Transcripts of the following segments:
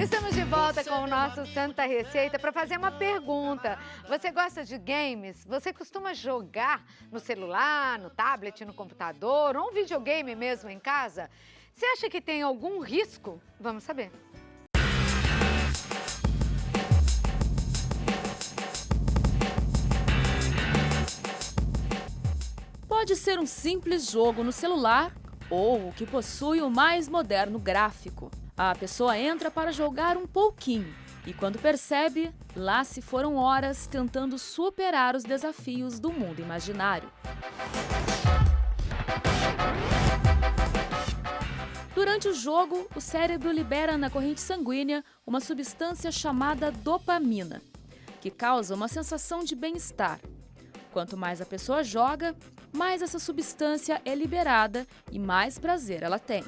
Estamos de volta com o nosso Santa Receita para fazer uma pergunta. Você gosta de games? Você costuma jogar no celular, no tablet, no computador ou um videogame mesmo em casa? Você acha que tem algum risco? Vamos saber. Pode ser um simples jogo no celular ou o que possui o mais moderno gráfico. A pessoa entra para jogar um pouquinho e, quando percebe, lá se foram horas tentando superar os desafios do mundo imaginário. Durante o jogo, o cérebro libera na corrente sanguínea uma substância chamada dopamina, que causa uma sensação de bem-estar. Quanto mais a pessoa joga, mais essa substância é liberada e mais prazer ela tem.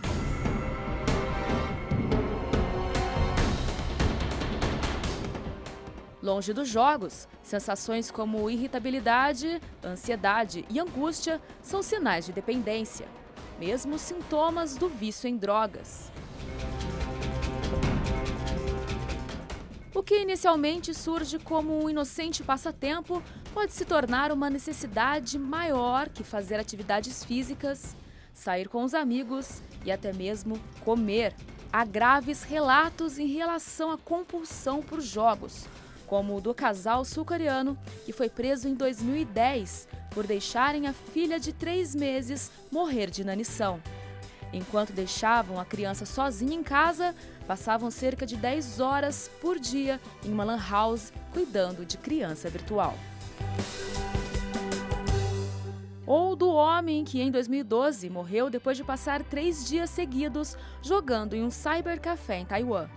Longe dos jogos, sensações como irritabilidade, ansiedade e angústia são sinais de dependência, mesmo sintomas do vício em drogas. O que inicialmente surge como um inocente passatempo pode se tornar uma necessidade maior que fazer atividades físicas, sair com os amigos e até mesmo comer. Há graves relatos em relação à compulsão por jogos, como o do casal sul-coreano que foi preso em 2010 por deixarem a filha de 3 meses morrer de inanição. Enquanto deixavam a criança sozinha em casa, passavam cerca de 10 horas por dia em uma lan house cuidando de criança virtual. Ou do homem que em 2012 morreu depois de passar 3 dias seguidos jogando em um cybercafé em Taiwan.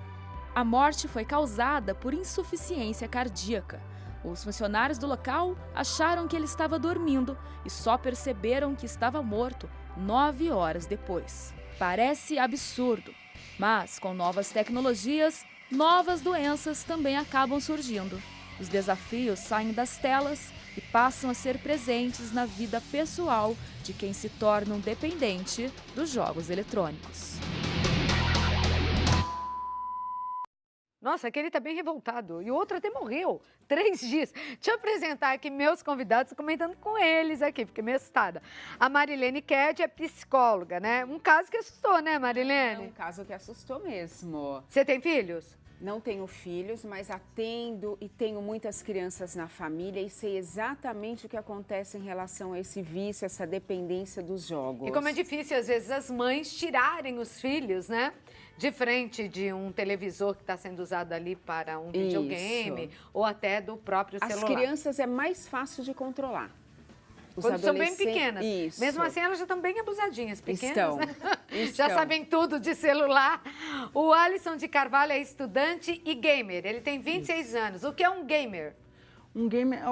A morte foi causada por insuficiência cardíaca. Os funcionários do local acharam que ele estava dormindo e só perceberam que estava morto 9 horas depois. Parece absurdo, mas com novas tecnologias, novas doenças também acabam surgindo. Os desafios saem das telas e passam a ser presentes na vida pessoal de quem se torna um dependente dos jogos eletrônicos. Nossa, aquele tá bem revoltado. E o outro até morreu. 3 dias. Deixa eu apresentar aqui meus convidados, comentando com eles aqui, fiquei meio assustada. A Marilene Ked é psicóloga, né? Um caso que assustou, né, Marilene? É um caso que assustou mesmo. Você tem filhos? Não tenho filhos, mas atendo e tenho muitas crianças na família e sei exatamente o que acontece em relação a esse vício, essa dependência dos jogos. E como é difícil, às vezes, as mães tirarem os filhos, né? De frente de um televisor que está sendo usado ali para um videogame ou até do próprio celular. As crianças é mais fácil de controlar. Os Quando são bem adolescentes- pequenas. Isso. Mesmo assim, elas já estão bem abusadinhas, pequenas, Estão. né? Já Estão. sabem tudo de celular. O Alisson de Carvalho é estudante e gamer. Ele tem 26 anos. O que é um gamer? Um gamer,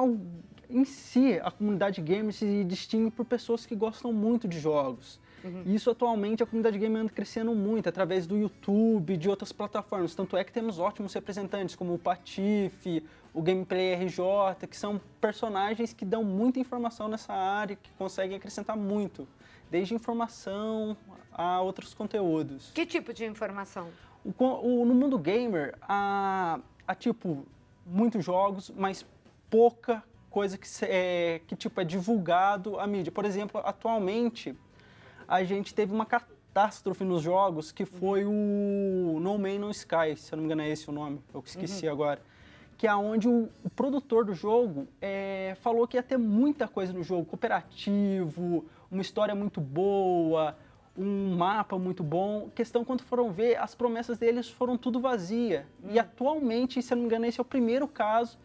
em si, a comunidade gamer se distingue por pessoas que gostam muito de jogos. E isso, atualmente, a comunidade gamer anda crescendo muito, através do YouTube, de outras plataformas. Tanto é que temos ótimos representantes, como o Patife, o Gameplay RJ, que são personagens que dão muita informação nessa área, que conseguem acrescentar muito, desde informação a outros conteúdos. Que tipo de informação? No mundo gamer, há tipo, muitos jogos, mas pouca coisa que é divulgado à mídia. Por exemplo, atualmente, a gente teve uma catástrofe nos jogos, que foi o No Man's No Sky, se eu não me engano é esse o nome, eu esqueci agora. Que é onde o produtor do jogo falou que ia ter muita coisa no jogo, cooperativo, uma história muito boa, um mapa muito bom. Questão, quando foram ver, as promessas deles foram tudo vazia. E atualmente, se eu não me engano, esse é o primeiro caso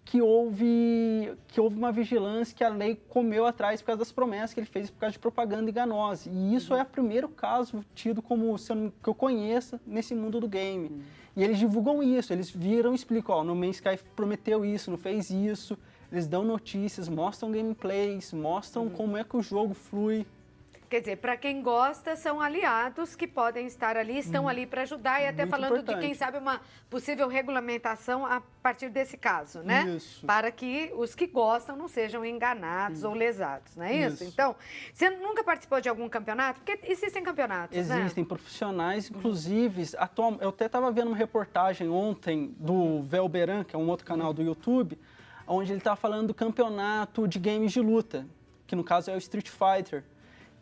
que houve uma vigilância, que a lei comeu atrás por causa das promessas que ele fez por causa de propaganda enganosa. E isso é o primeiro caso tido como, que eu conheça, nesse mundo do game. E eles divulgam isso, eles viram e explicam, No Man's Sky prometeu isso, não fez isso. Eles dão notícias, mostram gameplays, mostram como é que o jogo flui. Quer dizer, para quem gosta, são aliados que podem estar ali, estão ali para ajudar e até Muito falando de, importante. quem sabe, uma possível regulamentação a partir desse caso, né? Isso. Para que os que gostam não sejam enganados ou lesados, não é isso? Então, você nunca participou de algum campeonato? Porque existem campeonatos, né? Existem profissionais, inclusive, eu até estava vendo uma reportagem ontem do Velberan, que é um outro canal do YouTube, onde ele estava falando do campeonato de games de luta, que no caso é o Street Fighter,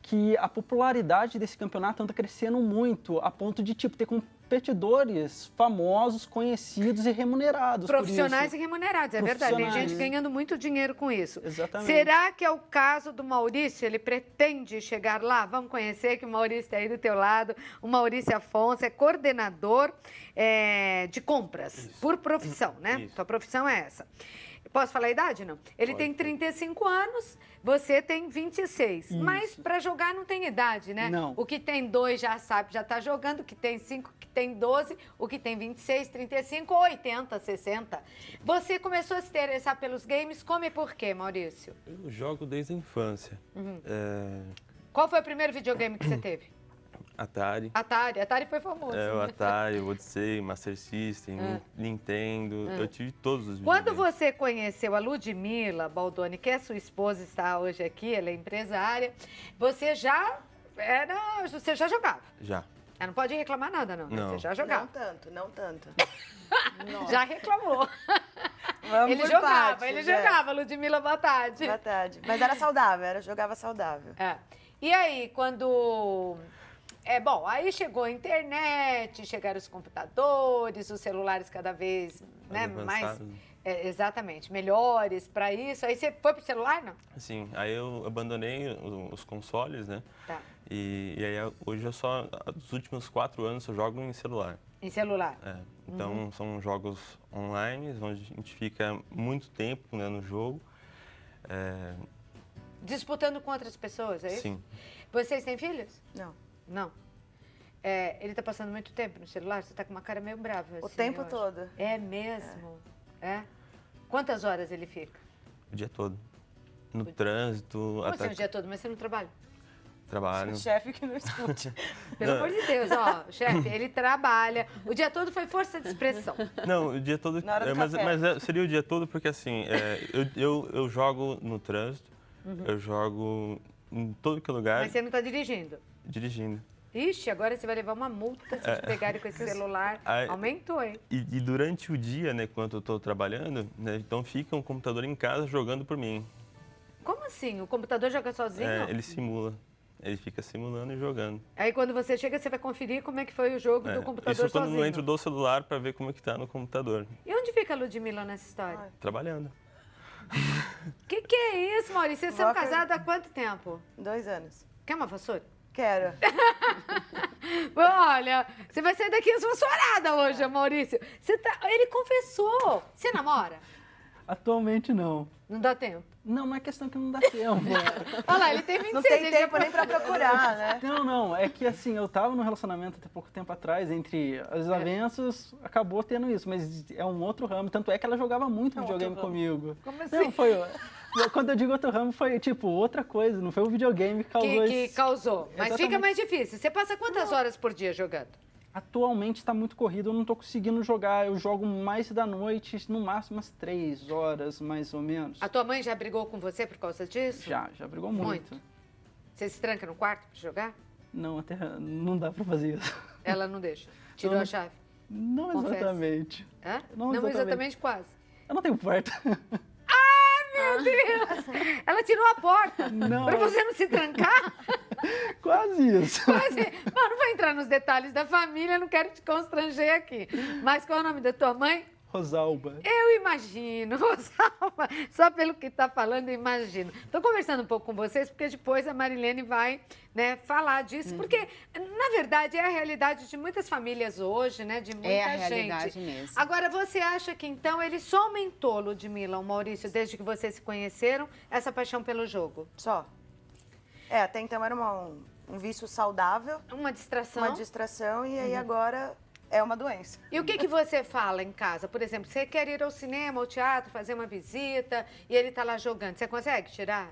que a popularidade desse campeonato anda crescendo muito, a ponto de tipo ter competidores famosos, conhecidos e remunerados por Profissionais isso. e remunerados, é verdade. Tem Profissionais. gente ganhando muito dinheiro com isso. Exatamente. Será que é o caso do Maurício? Ele pretende chegar lá? Vamos conhecer que o Maurício está aí do teu lado. O Maurício Afonso é coordenador de compras, por profissão, né? Isso. Tua profissão é essa. Posso falar a idade, não? Ele tem 35 anos, você tem 26. Isso. Mas para jogar não tem idade, né? Não. O que tem 2 já sabe, já está jogando. O que tem 5, o que tem 12, o que tem 26, 35, 80, 60. Você começou a se interessar pelos games, como e por quê, Maurício? Eu jogo desde a infância. Qual foi o primeiro videogame que você teve? Atari. Atari. Atari foi famoso. O né? Atari, o Odyssey, Master System, Nintendo. Eu tive todos os Quando videogames. você conheceu a Ludmila Baldoni, que é sua esposa, está hoje aqui, ela é empresária, você já jogava? Já. Ela não pode reclamar nada, não. Não. Você já jogava. Não tanto. Já reclamou. Vamos Ele por jogava, partes, ele é. jogava, Ludmila, boa tarde. Boa tarde. Mas era saudável, jogava saudável. É. E aí, quando... bom, aí chegou a internet, chegaram os computadores, os celulares cada vez mais... avançados. Exatamente, melhores para isso. Aí você foi pro celular, não? Assim, aí eu abandonei os consoles, né? Tá. E aí hoje eu só, nos últimos 4 anos, eu jogo em celular. Em celular. Então são jogos online, onde a gente fica muito tempo, né, no jogo. Disputando com outras pessoas, é isso? Sim. Vocês têm filhos? Não. Não. Ele tá passando muito tempo no celular? Você tá com uma cara meio brava. O assim, tempo eu acho. todo. É mesmo? É? Quantas horas ele fica? O dia todo. No trânsito, Como até assim o dia todo? Mas você não trabalha? trabalho. O chefe que não escute. Pelo amor de Deus, ó, chefe, ele trabalha. O dia todo foi força de expressão. Não, o dia todo. Na hora do Mas café. seria o dia todo porque assim, eu jogo no trânsito, eu jogo em todo que é lugar, Mas você não tá dirigindo. dirigindo. Ixi, agora você vai levar uma multa se te pegarem com esse celular. Aí- Aumentou, hein? E durante o dia, né, quando eu estou trabalhando, né, então fica um computador em casa jogando por mim. Como assim? O computador joga sozinho? Ele simula. Ele fica simulando e jogando. Aí quando você chega, você vai conferir como é que foi o jogo do computador Isso quando sozinho. eu entro do celular para ver como é que tá no computador. E onde fica a Ludmilla nessa história? Trabalhando. Que é isso, Maurício? Vocês são Vou casados há quanto tempo? 2 anos. Quer uma vassoura? Quero. Olha, você vai sair daqui esfosforada hoje, Maurício. Ele confessou. Você namora? Atualmente não. Não dá tempo. Não, não é questão que não dá tempo. Olha lá, ele tem 26. Não tem ele tempo já- nem pra procurar, né? Não, é que assim, eu tava num relacionamento até pouco tempo atrás, entre as avanças, acabou tendo isso, mas é um outro ramo, tanto é que ela jogava muito videogame comigo. Como assim? Não, foi... Quando eu digo outro ramo, foi tipo outra coisa, não foi o videogame que causou Que esse... causou. Mas Exatamente. fica mais difícil. Você passa quantas horas por dia jogando? Atualmente está muito corrido, eu não tô conseguindo jogar, eu jogo mais da noite, no máximo umas 3 horas, mais ou menos. A tua mãe já brigou com você por causa disso? Já brigou muito. Muito. Você se tranca no quarto pra jogar? Não, até não dá pra fazer isso. Ela não deixa. Tirou Não. a chave. Não Confesso. exatamente. Hã? Não exatamente. exatamente. Quase. Eu não tenho porta. Meu Deus! Ela tirou a porta. Não. Pra você não se trancar? Quase isso. Quase. Bom, não vou entrar nos detalhes da família, não quero te constranger aqui. Mas qual é o nome da tua mãe? Rosalba. Eu imagino, Rosalba, só pelo que está falando, eu imagino. Estou conversando um pouco com vocês, porque depois a Marilene vai, né, falar disso, porque, na verdade, é a realidade de muitas famílias hoje, né, de muita É a gente. realidade mesmo. Agora, você acha que, então, ele só aumentou, Ludmilla, o Maurício, desde que vocês se conheceram, essa paixão pelo jogo? Só. Até então era um vício saudável, Uma distração? uma distração, e aí agora é uma doença. E o que você fala em casa? Por exemplo, você quer ir ao cinema, ao teatro, fazer uma visita, e ele está lá jogando. Você consegue tirar?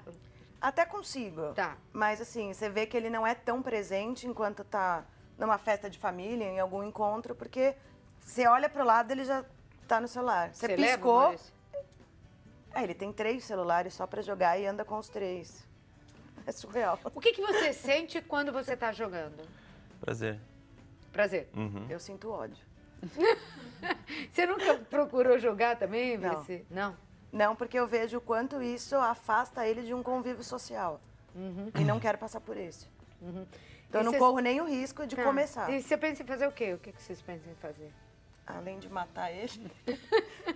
Até consigo. Tá. Mas assim, você vê que ele não é tão presente enquanto tá numa festa de família, em algum encontro, porque você olha pro lado, ele já tá no celular. Você leva, piscou. Maurício? Ele tem 3 celulares só pra jogar e anda com os 3. É surreal. O que você sente quando você tá jogando? Prazer. Prazer. Eu sinto ódio. Você nunca procurou jogar também? Não. Não? Não, porque eu vejo o quanto isso afasta ele de um convívio social. E não quero passar por isso. Então E eu não vocês- corro nem o risco de Tá. começar. E você pensa em fazer o quê? O que vocês pensam em fazer? Além de matar ele,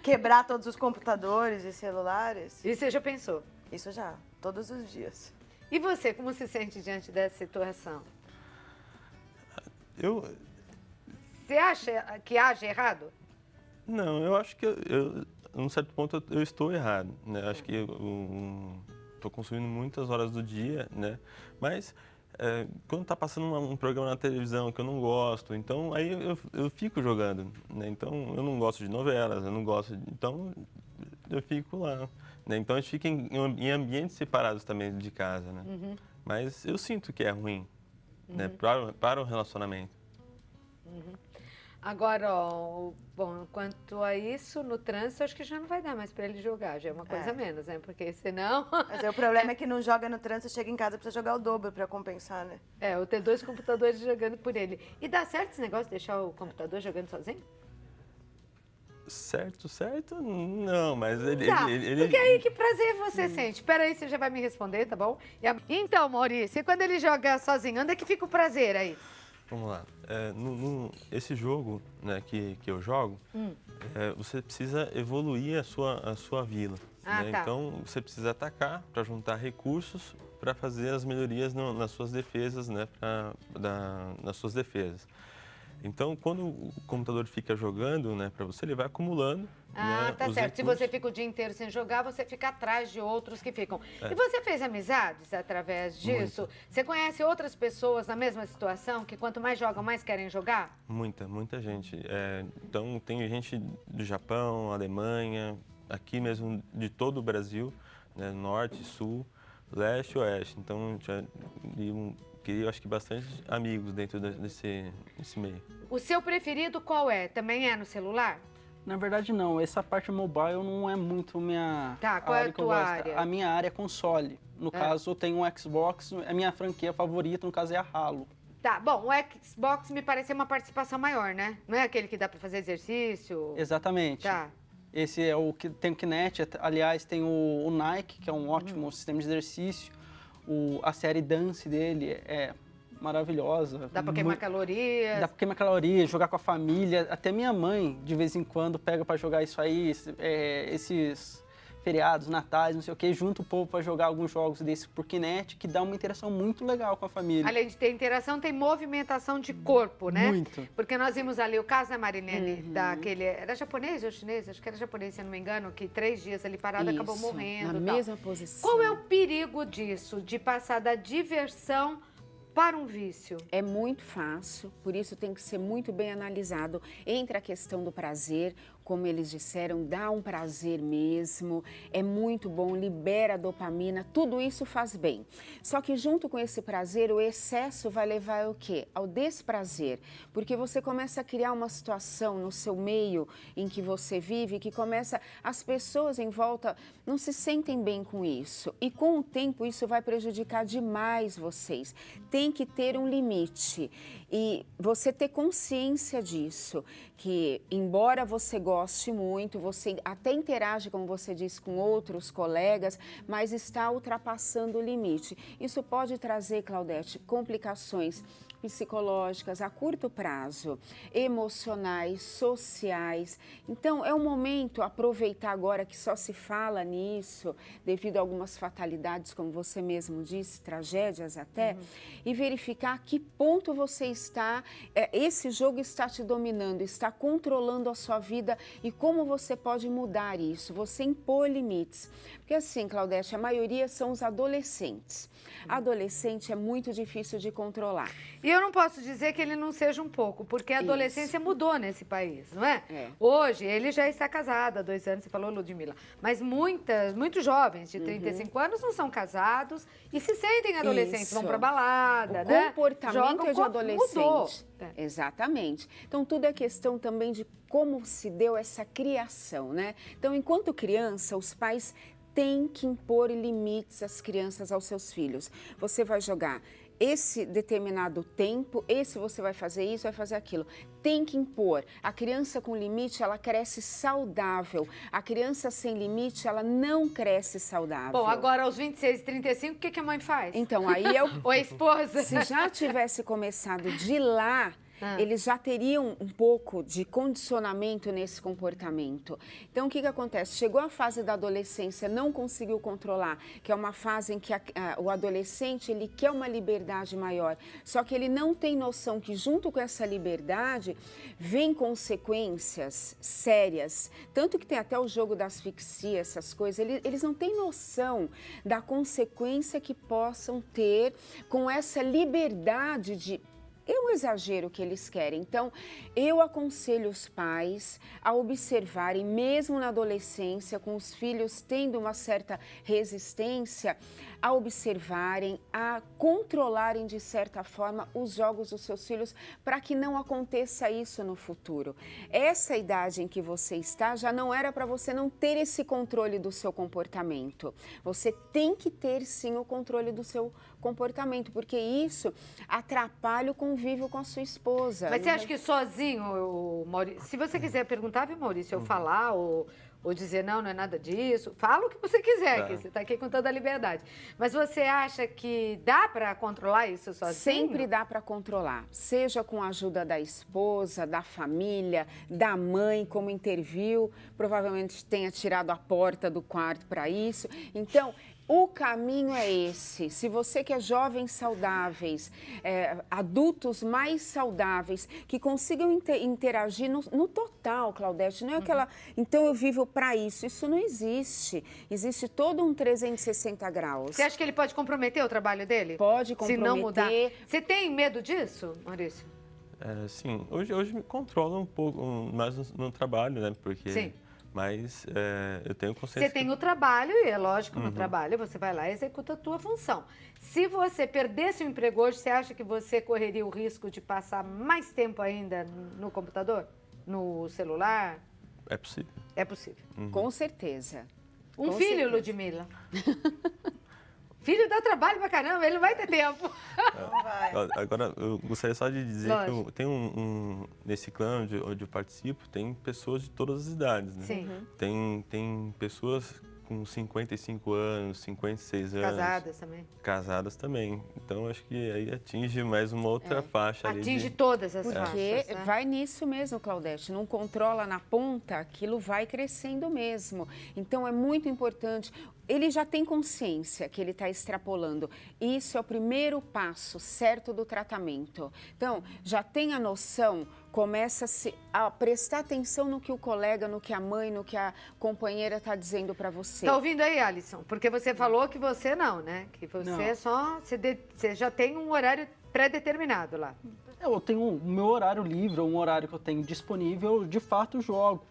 quebrar todos os computadores e celulares. E você já pensou? Isso já, todos os dias. E você, como se sente diante dessa situação? Você acha que age errado? Não, eu acho que num certo ponto eu estou errado, né? Acho que eu estou consumindo muitas horas do dia, né? Mas quando está passando um programa na televisão que eu não gosto, então aí eu fico jogando, né? Então eu não gosto de novelas, eu não gosto, então eu fico lá, né? Então a gente fica em ambientes separados também de casa, né? Mas eu sinto que é ruim, né? Para o relacionamento. Agora, ó, bom, quanto a isso, no trânsito, acho que já não vai dar mais para ele jogar, já é uma coisa a menos, né? Porque senão... Mas aí o problema é que não joga no trânsito, chega em casa precisa jogar o dobro para compensar, né? eu ter 2 computadores jogando por ele. E dá certo esse negócio de deixar o computador jogando sozinho? Certo? Não, mas ele... Tá, porque aí que prazer você sente? Espera aí, você já vai me responder, tá bom? Então, Maurício, e quando ele joga sozinho, onde é que fica o prazer aí? Vamos lá. Esse jogo, né, que eu jogo, você precisa evoluir a sua vila. Ah, né? tá. Então, você precisa atacar para juntar recursos para fazer as melhorias nas suas defesas, né, nas suas defesas. Então, quando o computador fica jogando, né, para você, ele vai acumulando. Ah, né, tá os certo. Se recursos. você fica o dia inteiro sem jogar, você fica atrás de outros que ficam. E você fez amizades através disso? Você conhece outras pessoas na mesma situação que quanto mais jogam, mais querem jogar? Muita gente. Então, tem gente do Japão, Alemanha, aqui mesmo de todo o Brasil, né, norte, sul, leste e oeste. Então, já criei, acho que, bastante amigos dentro desse meio. O seu preferido qual é? Também é no celular? Na verdade, não. Essa parte mobile não é muito minha Tá, qual é a área que eu tua gosto. área? A minha área é console. No caso, eu tenho um Xbox, a minha franquia favorita, no caso, é a Halo. Tá, bom, o Xbox me parece uma participação maior, né? Não é aquele que dá pra fazer exercício? Exatamente. Tá. Esse é o que tem o Kinect, aliás, tem o Nike, que é um ótimo sistema de exercício. A série Dance dele é maravilhosa. Dá pra queimar calorias? Dá pra queimar calorias, jogar com a família. Até minha mãe, de vez em quando, pega pra jogar isso aí, esses feriados, natais, não sei o quê, junta o povo pra jogar alguns jogos desses por Kinect, que dá uma interação muito legal com a família. Além de ter interação, tem movimentação de corpo, né? Muito. Porque nós vimos ali o caso da Marilene, daquele... Era japonês ou chinês? Acho que era japonês, se eu não me engano, que 3 dias ali parado acabou Isso, morrendo. na tal. mesma posição. Qual é o perigo disso, de passar da diversão para um vício? É muito fácil, por isso tem que ser muito bem analisado. Entra a questão do prazer, como eles disseram, dá um prazer mesmo, é muito bom, libera dopamina, tudo isso faz bem. Só que junto com esse prazer, o excesso vai levar ao quê? Ao desprazer, porque você começa a criar uma situação no seu meio em que você vive, que começa, as pessoas em volta não se sentem bem com isso. E com o tempo isso vai prejudicar demais vocês. Tem que ter um limite e você ter consciência disso, que embora você goste muito, você até interage, como você disse, com outros colegas, mas está ultrapassando o limite. Isso pode trazer, Claudete, complicações psicológicas a curto prazo, emocionais, sociais. Então, é um momento, aproveitar agora que só se fala nisso, devido a algumas fatalidades, como você mesmo disse, tragédias até, e verificar que ponto você está, esse jogo está te dominando, está controlando a sua vida e como você pode mudar isso, você impor limites. Porque assim, Claudete, a maioria são os adolescentes. Adolescente é muito difícil de controlar. E eu não posso dizer que ele não seja um pouco, porque a adolescência mudou nesse país, não é? Hoje, ele já está casado há 2 anos, você falou, Ludmila. Mas muitos jovens de 35 anos não são casados e se sentem adolescentes, vão pra balada, o comportamento é de adolescente. Mudou. Exatamente. Então, tudo é questão também de como se deu essa criação, né? Então, enquanto criança, os pais têm que impor limites às crianças, aos seus filhos. Você vai jogar esse determinado tempo, você vai fazer isso, vai fazer aquilo. Tem que impor. A criança com limite, ela cresce saudável. A criança sem limite, ela não cresce saudável. Bom, agora aos 26 e 35, o que a mãe faz? Então, aí Ou a esposa? Se já tivesse começado de lá, eles já teriam um pouco de condicionamento nesse comportamento. Então, o que acontece? Chegou a fase da adolescência, não conseguiu controlar, que é uma fase em que o adolescente ele quer uma liberdade maior, só que ele não tem noção que junto com essa liberdade vem consequências sérias. Tanto que tem até o jogo da asfixia, essas coisas, eles não têm noção da consequência que possam ter com essa liberdade de... É um exagero que eles querem. Então, eu aconselho os pais a observarem, mesmo na adolescência, com os filhos tendo uma certa resistência, a observarem, a controlarem de certa forma os jogos dos seus filhos para que não aconteça isso no futuro. Essa idade em que você está já não era para você não ter esse controle do seu comportamento. Você tem que ter sim o controle do seu comportamento, porque isso atrapalha o convívio com a sua esposa. Mas você acha que sozinho, Maurício, se você quiser perguntar, viu, Maurício, eu falar ou dizer não é nada disso, fala o que você quiser, que você está aqui com toda a liberdade. Mas você acha que dá para controlar isso sozinho? Sempre dá para controlar, seja com a ajuda da esposa, da família, da mãe, como interviu, provavelmente tenha tirado a porta do quarto para isso. Então, o caminho é esse. Se você quer jovens saudáveis, adultos mais saudáveis, que consigam interagir no total, Claudete, não é aquela... Então eu vivo para isso. Isso não existe. Existe todo um 360 graus. Você acha que ele pode comprometer o trabalho dele? Pode comprometer. Se não mudar. Você tem medo disso, Maurício? Sim. Hoje me controla um pouco mais no trabalho, né? Porque... Sim. Mas eu tenho consciência... Você tem o trabalho, e é lógico, no trabalho você vai lá e executa a tua função. Se você perdesse o emprego hoje, você acha que você correria o risco de passar mais tempo ainda no computador? No celular? É possível. É possível. Com certeza. Um Com filho, certeza. Ludmila? Filho dá trabalho pra caramba, ele não vai ter tempo. Agora, eu gostaria só de dizer que tem nesse clã onde eu participo, tem pessoas de todas as idades, né? Sim. Tem pessoas com 55 anos, 56 anos. Casadas também. Casadas também. Então, acho que aí atinge mais uma outra faixa ali. Atinge todas as faixas. Porque né? vai nisso mesmo, Claudete. Não controla na ponta, aquilo vai crescendo mesmo. Então, é muito importante. Ele já tem consciência que ele está extrapolando. Isso é o primeiro passo certo do tratamento. Então, já tem a noção, começa a prestar atenção no que o colega, no que a mãe, no que a companheira está dizendo para você. Tá ouvindo aí, Alisson? Porque você falou que você não, né? Que você você já tem um horário pré-determinado lá. Eu tenho o meu horário livre, um horário que eu tenho disponível, eu de fato jogo.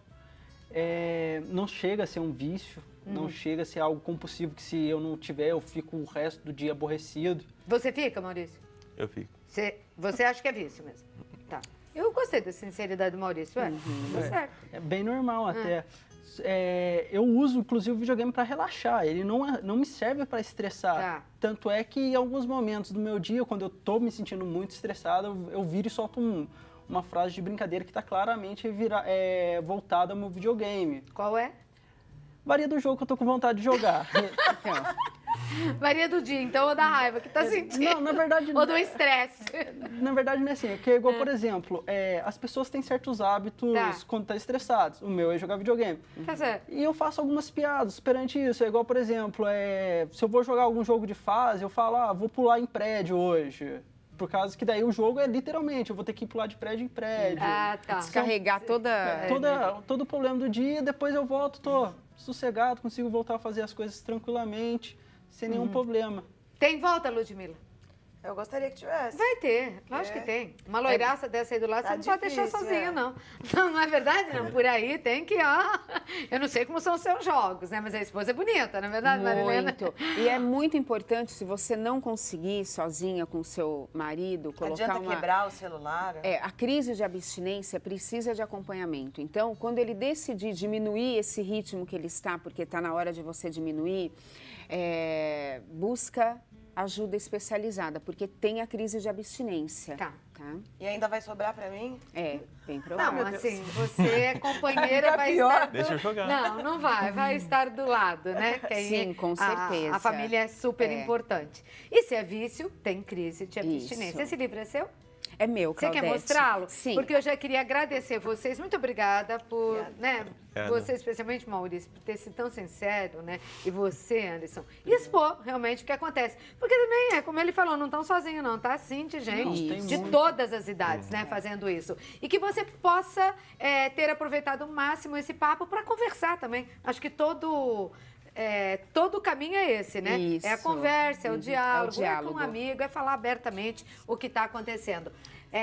Não chega a ser um vício, não chega a ser algo compulsivo que se eu não tiver, eu fico o resto do dia aborrecido. Você fica, Maurício? Eu fico. Você acha que é vício mesmo? Tá. Eu gostei da sinceridade do Maurício, tá certo. É bem normal até. Eu uso, inclusive, o videogame para relaxar. Ele não me serve para estressar. Tá. Tanto é que em alguns momentos do meu dia, quando eu tô me sentindo muito estressado, eu viro e solto uma frase de brincadeira que está claramente voltada ao meu videogame. Qual é? Varia do jogo que eu tô com vontade de jogar. Varia do dia, então, ou da raiva que tá sentindo. Não, na verdade... Ou do estresse. Na verdade não é assim, porque igual, por exemplo, as pessoas têm certos hábitos quando estão estressadas. O meu é jogar videogame. Tá certo. E eu faço algumas piadas perante isso. É igual, por exemplo, se eu vou jogar algum jogo de fase, eu falo, vou pular em prédio hoje. Por causa que daí o jogo é literalmente, eu vou ter que pular de prédio em prédio. Tá. Descarregar Todo o problema do dia, depois eu volto, tô sossegado, consigo voltar a fazer as coisas tranquilamente, sem nenhum problema. Tem volta, Ludmila? Eu gostaria que tivesse. Vai ter, lógico que tem. Uma loiraça dessa aí do lado, Tá você não pode deixar difícil, sozinho, é. não. Não é verdade? Não, por aí tem que, ó... Eu não sei como são os seus jogos, né? Mas a esposa é bonita, não é verdade, Marilena? Muito. E é muito importante, se você não conseguir sozinha com seu marido, colocar Adianta quebrar o celular. A crise de abstinência precisa de acompanhamento. Então, quando ele decidir diminuir esse ritmo que ele está, porque está na hora de você diminuir, busca ajuda especializada, porque tem a crise de abstinência. Tá. E ainda vai sobrar pra mim? Bem Não, provável. assim, você é companheira, Fica vai pior. estar... Deixa eu jogar. Não vai estar do lado, né? Que aí Sim, com certeza. A família é super importante. E se é vício, tem crise de abstinência. Isso. Esse livro é seu? É meu, Você Claudete. quer mostrá-lo? Sim. Porque eu já queria agradecer vocês. Muito obrigada por, né? Obrigada. Você, especialmente, Maurício, por ter sido tão sincero, né? E você, Anderson, expor realmente o que acontece. Porque também, como ele falou, não estão sozinhos, não, tá? Sim, de gente Isso. de todas as idades, né? Fazendo isso. E que você possa ter aproveitado ao máximo esse papo para conversar também. Acho que todo o caminho é esse, né? Isso. É a conversa, é o diálogo, é com diálogo. um amigo, é falar abertamente o que está acontecendo.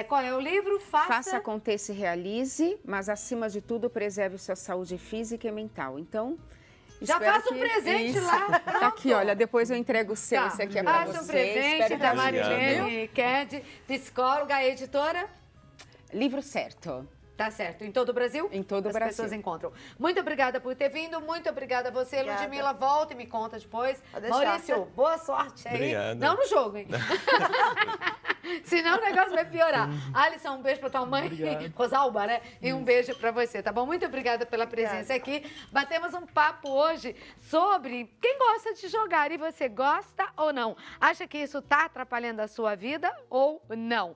Qual é o livro? Faça, aconteça e realize, mas acima de tudo preserve sua saúde física e mental. Então, Já espero faça um que- presente Isso. lá. Tá aqui, olha, depois eu entrego o seu, Tá. esse aqui é pra Faça um você. presente Espero que da ajude, Marilene Ked, psicóloga, a editora. viu? Livro certo. Tá certo. Em todo o Brasil? Em todo o As Brasil. pessoas encontram. Muito obrigada por ter vindo. Muito obrigada a você, Obrigada. Ludmila. Volta e me conta depois. Pode deixar. Maurício, boa sorte aí. Obrigada. Não no jogo, hein? Senão o negócio vai piorar. Alisson, um beijo pra tua mãe. Rosalba, né? E um beijo pra você, tá bom? Muito obrigada pela presença aqui. Batemos um papo hoje sobre quem gosta de jogar. E você gosta ou não? Acha que isso tá atrapalhando a sua vida ou não?